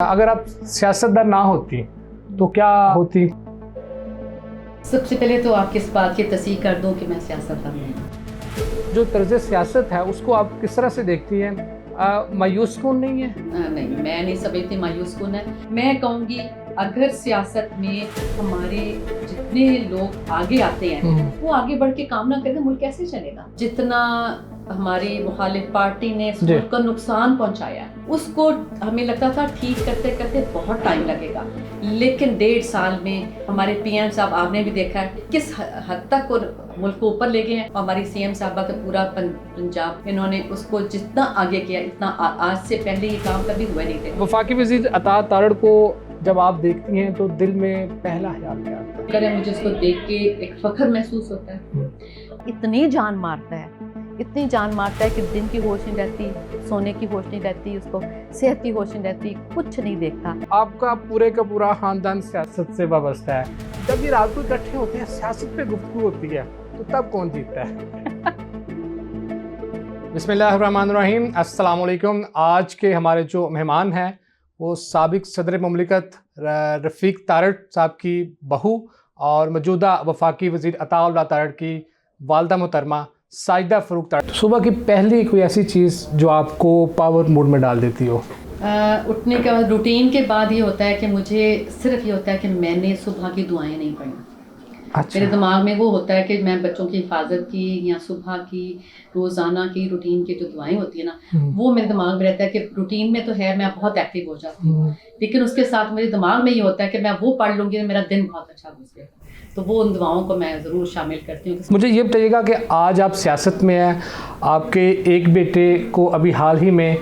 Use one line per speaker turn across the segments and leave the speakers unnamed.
अगर आप सियासतदान ना होती तो क्या होती?
सबसे पहले तो आपके इस बात की तस्दीक कर दूं कि मैं सियासतदान नहीं।
जो तर्ज सियासत है उसको आप किस तरह से देखती हैं? मायूस कौन नहीं है?
नहीं, मैं नहीं समझती मायूस कौन है। मैं कहूँगी अगर सियासत में हमारे जितने लोग आगे आते हैं वो आगे बढ़ के काम ना करें, मुल्क कैसे चलेगा? जितना हमारी मुखालिफ पार्टी ने इस मुल्क को नुकसान पहुंचाया है, उसको हमें लगता था ठीक करते करते बहुत टाइम लगेगा, लेकिन 1.5 साल में हमारे पीएम साहब, आपने भी देखा है किस हद तक मुल्क को ऊपर ले गए हैं। हमारी सीएम साहबा तो पूरा पंजाब, इन्होंने उसको जितना आगे किया, इतना आज से पहले ये काम कभी हुए नहीं थे।
वफाकी वज़ीर अता तारड़ को जब आप देखती हैं तो दिल में पहला ख्याल क्या आता है?
अगर मुझे उसको देख के एक फख्र महसूस होता है।
इतनी जान मारता है, इतनी जान मारता है कि दिन की होश नहीं रहती, सोने की होश नहीं रहती, उसको सेहत की होश नहीं रहती, कुछ नहीं देखता।
आपका पूरे का पूरा खानदान सियासत से वाबस्ता है। जब ये रात को इकट्ठे होते हैं, सियासत पे गुफ्तगू होती है, तो तब कौन जीतता है? बिस्मिल्लाहिर्रहमानिर्रहीम, अस्सलाम वालेकुम। आज के हमारे जो मेहमान हैं वो साबिक सदर मुमलिकत रफ़ीक तारड़ साहब की बहू और मौजूदा वफाकी वज़ीर अता तारड़ की वालदा मोहतरमा साजिदा फ़ारूक तारड़। सुबह की पहली कोई ऐसी चीज़ जो आपको पावर मूड में डाल देती हो?
उठने के बाद रूटीन के बाद ये होता है कि मुझे सिर्फ ये होता है कि मैंने सुबह की दुआएं नहीं पढ़ी।
अच्छा।
मेरे दिमाग में वो होता है कि मैं बच्चों की हिफाजत की या सुबह की रोज़ाना की रूटीन की जो दुआएं होती है ना, वो मेरे दिमाग में रहता है कि रूटीन में तो है, मैं बहुत एक्टिव हो जाती हूँ, लेकिन उसके साथ मेरे दिमाग में ये होता है कि मैं वो पढ़ लूँगी तो मेरा दिन बहुत अच्छा गुजरेगा। तो वो उन दुआओं को मैं ज़रूर शामिल करती हूँ।
मुझे ये बताइएगा कि आज आप सियासत में हैं, आपके एक बेटे को अभी हाल ही में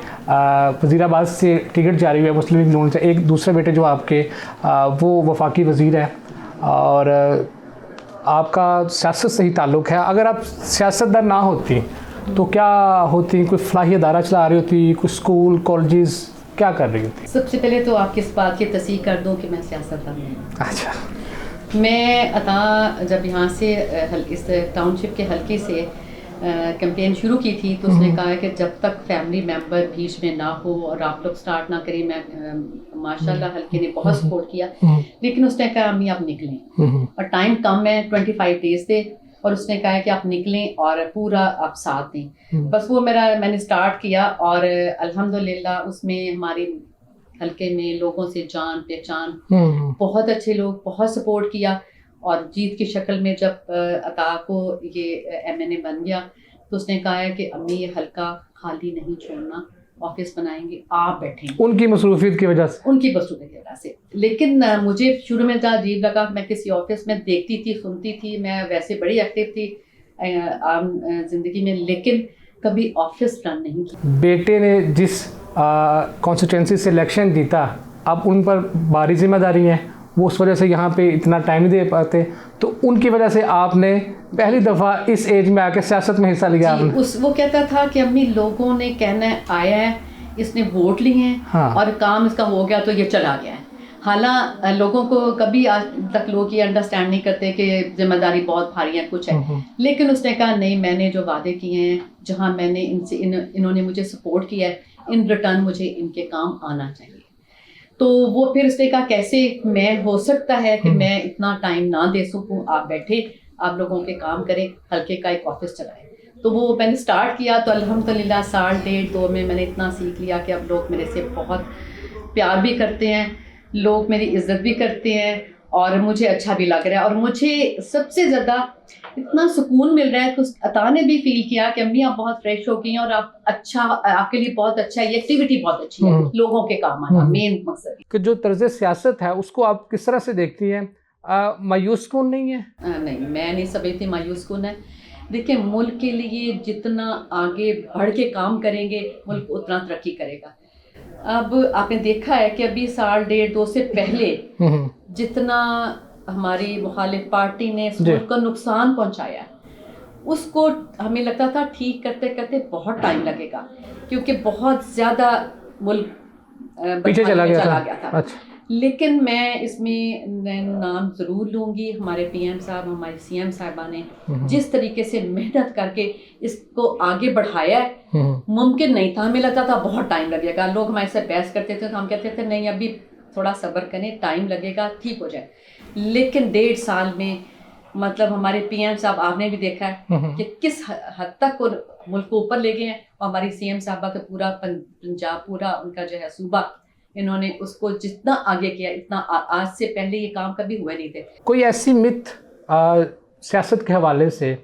वज़ीराबाद से टिकट जारी हुआ है मुस्लिम लीग नून से, एक दूसरे बेटे जो आपके वो वफाकी वज़ीर है और आपका सियासत से ही ताल्लुक़ है। अगर आप सियासतदान ना होती तो क्या होती? कोई फलाही अदारा चला रही होती, कोई स्कूल कॉलेजेस, क्या कर रही होती?
सबसे पहले तो आपकी इस बात की तस्दीक कर दूं कि मैं सियासतदान नहीं।
अच्छा।
मैं अता जब यहाँ से इस टाउनशिप के हल्के से कैंपेन शुरू की थी तो उसने कहा है कि जब तक फैमिली मेंबर बीच में ना हो और आप लोग स्टार्ट ना करें। मैं माशाल्लाह हल्के ने बहुत सपोर्ट किया, लेकिन उसने कहा अम्मी आप निकलें और टाइम कम है, 25 डेज थे, और उसने कहा है कि आप निकलें और पूरा आप साथ दें। बस वो मैंने स्टार्ट किया और अल्हम्दुलिल्लाह उसमें हमारी हल्के में लोगों से जान पहचान, बहुत अच्छे लोग, बहुत सपोर्ट किया। और जीत की शक्ल में जब अता को ये एमएनए बन गया तो उसने कहा है कि अम्मी ये हल्का खाली नहीं छोड़ना, ऑफिस बनाएंगे, आप बैठेंगे।
उनकी मसरूफियत की वजह से?
उनकी मसरूफियत की वजह से। लेकिन मुझे शुरू में था अजीब लगा, मैं किसी ऑफिस में देखती थी, सुनती थी, मैं वैसे बड़ी एक्टिव थी आम जिंदगी में, लेकिन कभी ऑफिस रन नहीं की।
बेटे ने जिस कॉन्स्टिट्यूंसी से इलेक्शन जीता, अब उन पर भारी जिम्मेदारी है, वो उस वजह से यहाँ पे इतना टाइम नहीं दे पाते, तो उनकी वजह से आपने पहली दफ़ा इस एज में आके सियासत में हिस्सा लिया आपने?
वो कहता था कि अम्मी लोगों ने कहना है आया है, इसने वोट लिए हैं,
हाँ।
और काम इसका हो गया तो ये चला गया है। हालांकि लोगों को कभी आज तक लोग ये अंडरस्टैंड नहीं करते कि जिम्मेदारी बहुत भारी है, कुछ है, लेकिन उसने कहा नहीं, मैंने जो वादे किए हैं, जहाँ मैंने इनसे इन्होंने मुझे सपोर्ट किया है, इन रिटर्न मुझे इनके काम आना चाहिए। तो वो फिर उसने कहा कैसे मैं हो सकता है कि मैं इतना टाइम ना दे सकूं, आप बैठे, आप लोगों के काम करें, हल्के का एक ऑफिस चलाएं। तो वो मैंने स्टार्ट किया तो अल्हम्दुलिल्लाह 1.5-2 में मैंने इतना सीख लिया कि अब लोग मेरे से बहुत प्यार भी करते हैं, लोग मेरी इज्जत भी करते हैं और मुझे अच्छा भी लग रहा है। और मुझे सबसे ज़्यादा इतना सुकून मिल रहा है कि अता ने भी फील किया कि अम्मी आप बहुत फ्रेश हो गई हैं और आप अच्छा, आपके लिए बहुत अच्छा है, ये एक्टिविटी बहुत अच्छी है, लोगों के काम आना मेन मकसद
कि जो तर्ज सियासत है उसको आप किस तरह से देखती हैं? मायूस कौन नहीं है?
नहीं, मैं नहीं समझती मायूस कौन है। देखिए, मुल्क के लिए जितना आगे बढ़ के काम करेंगे मुल्क उतना तरक्की करेगा। अब आपने देखा है कि अभी 1.5-2 से पहले जितना हमारी मुखालिफ पार्टी ने इस मुल्क को नुकसान पहुंचाया है, उसको हमें लगता था ठीक करते करते बहुत टाइम लगेगा, क्योंकि बहुत ज़्यादा मुल्क
पीछे चला गया था।
अच्छा। लेकिन मैं इसमें नाम ज़रूर लूँगी, हमारे पीएम साहब, हमारी सीएम साहिबा ने जिस तरीके से मेहनत करके इसको आगे बढ़ाया है, मुमकिन नहीं था, हमें लगता था बहुत टाइम लगेगा, लोग हमारे से बहस करते थे तो हम कहते थे नहीं अभी थोड़ा सब्र करें, टाइम लगेगा, ठीक हो जाए। लेकिन 1.5 साल में मतलब हमारे पीएम साहब आपने भी देखा है कि किस हद तक वो मुल्क को ऊपर ले गए हैं, और हमारी सीएम साहबा का पूरा पंजाब, पूरा उनका जो है सूबा, इन्होंने उसको जितना आगे किया इतना आज से पहले ये काम कभी हुए नहीं थे।
कोई ऐसी मिथ सियासत के हवाले से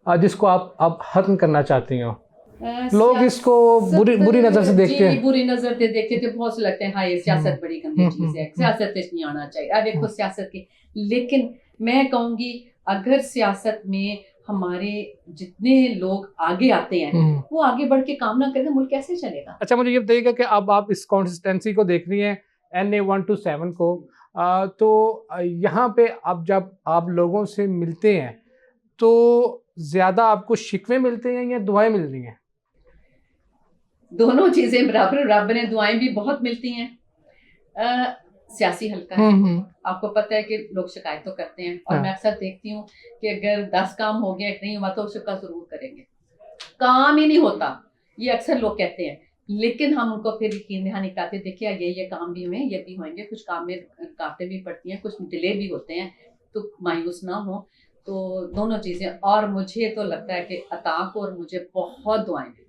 जिसको आप खत्म करना चाहती हो? लोग इसको बुरी नजर से देखते हैं।
बुरी नजर से देखते थे, बहुत से लगते हैं हाँ ये सियासत बड़ी गंदी चीज है, सियासत नहीं आना चाहिए, अब देखो सियासत की। लेकिन मैं कहूँगी अगर सियासत में हमारे जितने लोग आगे आते हैं वो आगे बढ़ के काम ना करें, मुल्क कैसे चलेगा?
अच्छा, मुझे ये बताइएगा कि अब आप इस कॉन्सिस्टेंसी को देख रही हैं NA 1 to 7 को, तो यहाँ पे अब जब आप लोगों से मिलते हैं तो ज़्यादा आपको शिकवे मिलते हैं या दुआएं मिल रही हैं?
दोनों चीजें बराबर बराबर हैं, दुआएं भी बहुत मिलती हैं। सियासी हल्का है, आपको पता है कि लोग शिकायत तो करते हैं, और मैं अक्सर देखती हूँ कि अगर 10 काम हो गया, एक नहीं हुआ तो शिकवा जरूर करेंगे, काम ही नहीं होता, ये अक्सर लोग कहते हैं। लेकिन हम उनको फिर यकीन दहानी कराते, देखिए ये काम भी हुए, ये भी होंगे, कुछ काम में रुकावटें भी पड़ती हैं, कुछ डिले भी होते हैं, तो मायूस ना हो। तो दोनों चीज़ें, और मुझे तो लगता है कि अता को और मुझे बहुत दुआएं मिलती हैं।